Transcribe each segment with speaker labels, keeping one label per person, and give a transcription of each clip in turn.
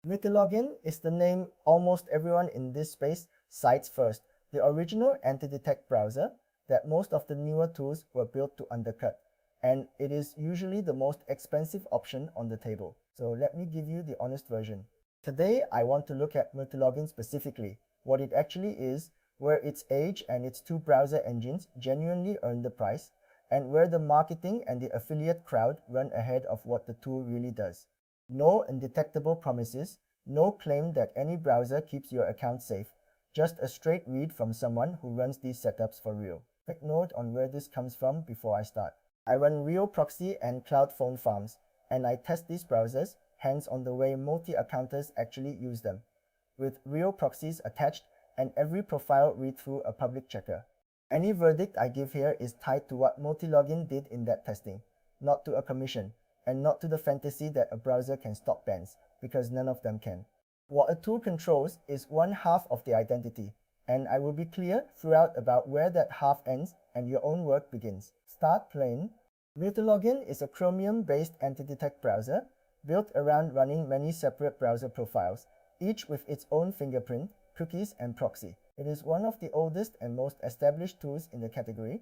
Speaker 1: Multilogin is the name almost everyone in this space cites first, the original anti-detect browser that most of the newer tools were built to undercut, and it is usually the most expensive option on the table. So let me give you the honest version. Today, I want to look at Multilogin specifically, what it actually is, where its age and its two browser engines genuinely earn the price, and where the marketing and the affiliate crowd run ahead of what the tool really does. No undetectable promises, no claim that any browser keeps your account safe, just a straight read from someone who runs these setups for real. Quick note on where this comes from before I start. I run real proxy and cloud phone farms, and I test these browsers hands on the way multi-accounters actually use them, with real proxies attached and every profile read through a public checker. Any verdict I give here is tied to what Multilogin did in that testing, not to a commission, and not to the fantasy that a browser can stop bans, because none of them can. What a tool controls is one half of the identity, and I will be clear throughout about where that half ends and your own work begins. Start playing. Multilogin is a Chromium-based anti-detect browser built around running many separate browser profiles, each with its own fingerprint, cookies, and proxy. It is one of the oldest and most established tools in the category,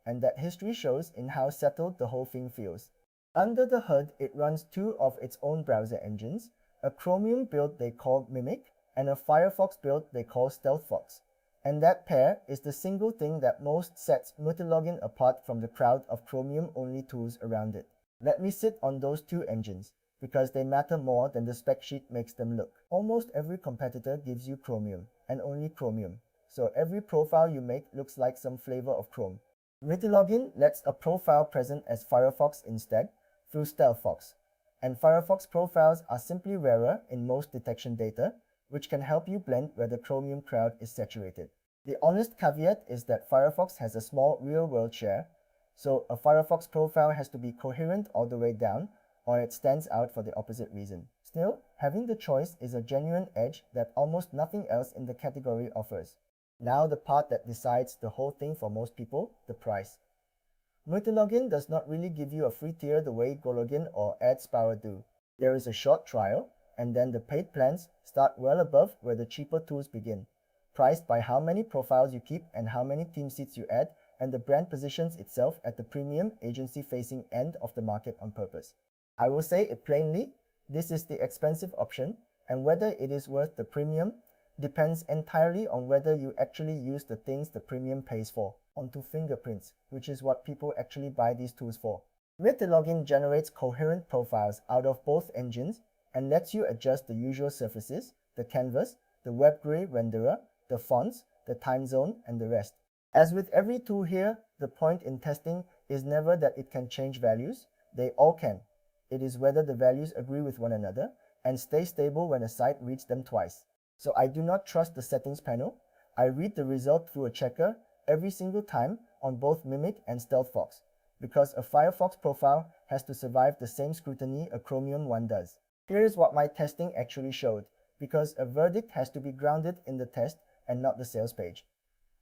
Speaker 1: and that history shows in how settled the whole thing feels. Under the hood, it runs two of its own browser engines, a Chromium build they call Mimic, and a Firefox build they call StealthFox. And that pair is the single thing that most sets Multilogin apart from the crowd of Chromium-only tools around it. Let me sit on those two engines, because they matter more than the spec sheet makes them look. Almost every competitor gives you Chromium, and only Chromium, so every profile you make looks like some flavor of Chrome. Multilogin lets a profile present as Firefox instead, through StealthFox, and Firefox profiles are simply rarer in most detection data, which can help you blend where the Chromium crowd is saturated. The honest caveat is that Firefox has a small real-world share, so a Firefox profile has to be coherent all the way down, or it stands out for the opposite reason. Still, having the choice is a genuine edge that almost nothing else in the category offers. Now the part that decides the whole thing for most people, the price. Multilogin does not really give you a free tier the way Gologin or AdsPower do. There is a short trial, and then the paid plans start well above where the cheaper tools begin, priced by how many profiles you keep and how many team seats you add, and the brand positions itself at the premium agency-facing end of the market on purpose. I will say it plainly, this is the expensive option, and whether it is worth the premium depends entirely on whether you actually use the things the premium pays for. Onto fingerprints, which is what people actually buy these tools for. Multilogin generates coherent profiles out of both engines and lets you adjust the usual surfaces, the canvas, the WebGray renderer, the fonts, the time zone, and the rest. As with every tool here, the point in testing is never that it can change values. They all can. It is whether the values agree with one another and stay stable when a site reads them twice. So I do not trust the settings panel. I read the result through a checker every single time on both Mimic and StealthFox, because a Firefox profile has to survive the same scrutiny a Chromium one does. Here is what my testing actually showed, because a verdict has to be grounded in the test and not the sales page.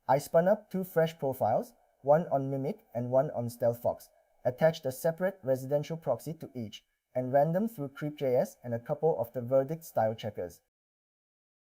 Speaker 1: I spun up two fresh profiles, one on Mimic and one on StealthFox, attached a separate residential proxy to each, and ran them through Creep.js and a couple of the verdict style checkers.